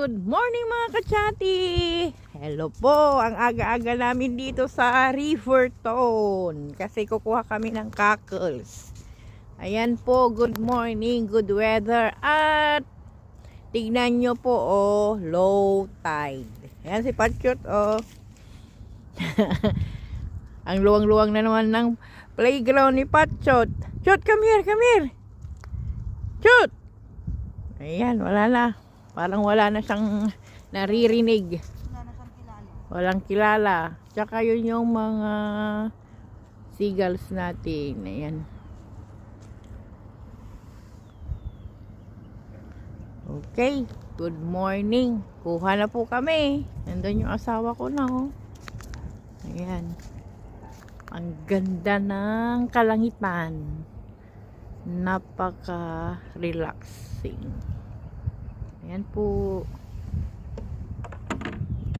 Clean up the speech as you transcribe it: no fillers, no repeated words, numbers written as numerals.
good morning mga kachati! Hello po, ang aga-aga namin dito sa Riverton kasi kukuha kami ng cockles. Ayan po, good morning, good weather at tignan nyo po low tide. Ayan si Patchot ang luwang-luwang na naman ng playground ni Patchot. Chot, come here, come here! Chot! Ayan, wala na. Parang wala na siyang naririnig. Wala na siyang kilala. Walang kilala. Tsaka yun yung mga seagulls natin. Ayan. Okay. Good morning. Kuha na po kami. Nandun yung asawa ko na Ayan. Ang ganda ng kalangitan. Napaka-relaxing. Ayan po.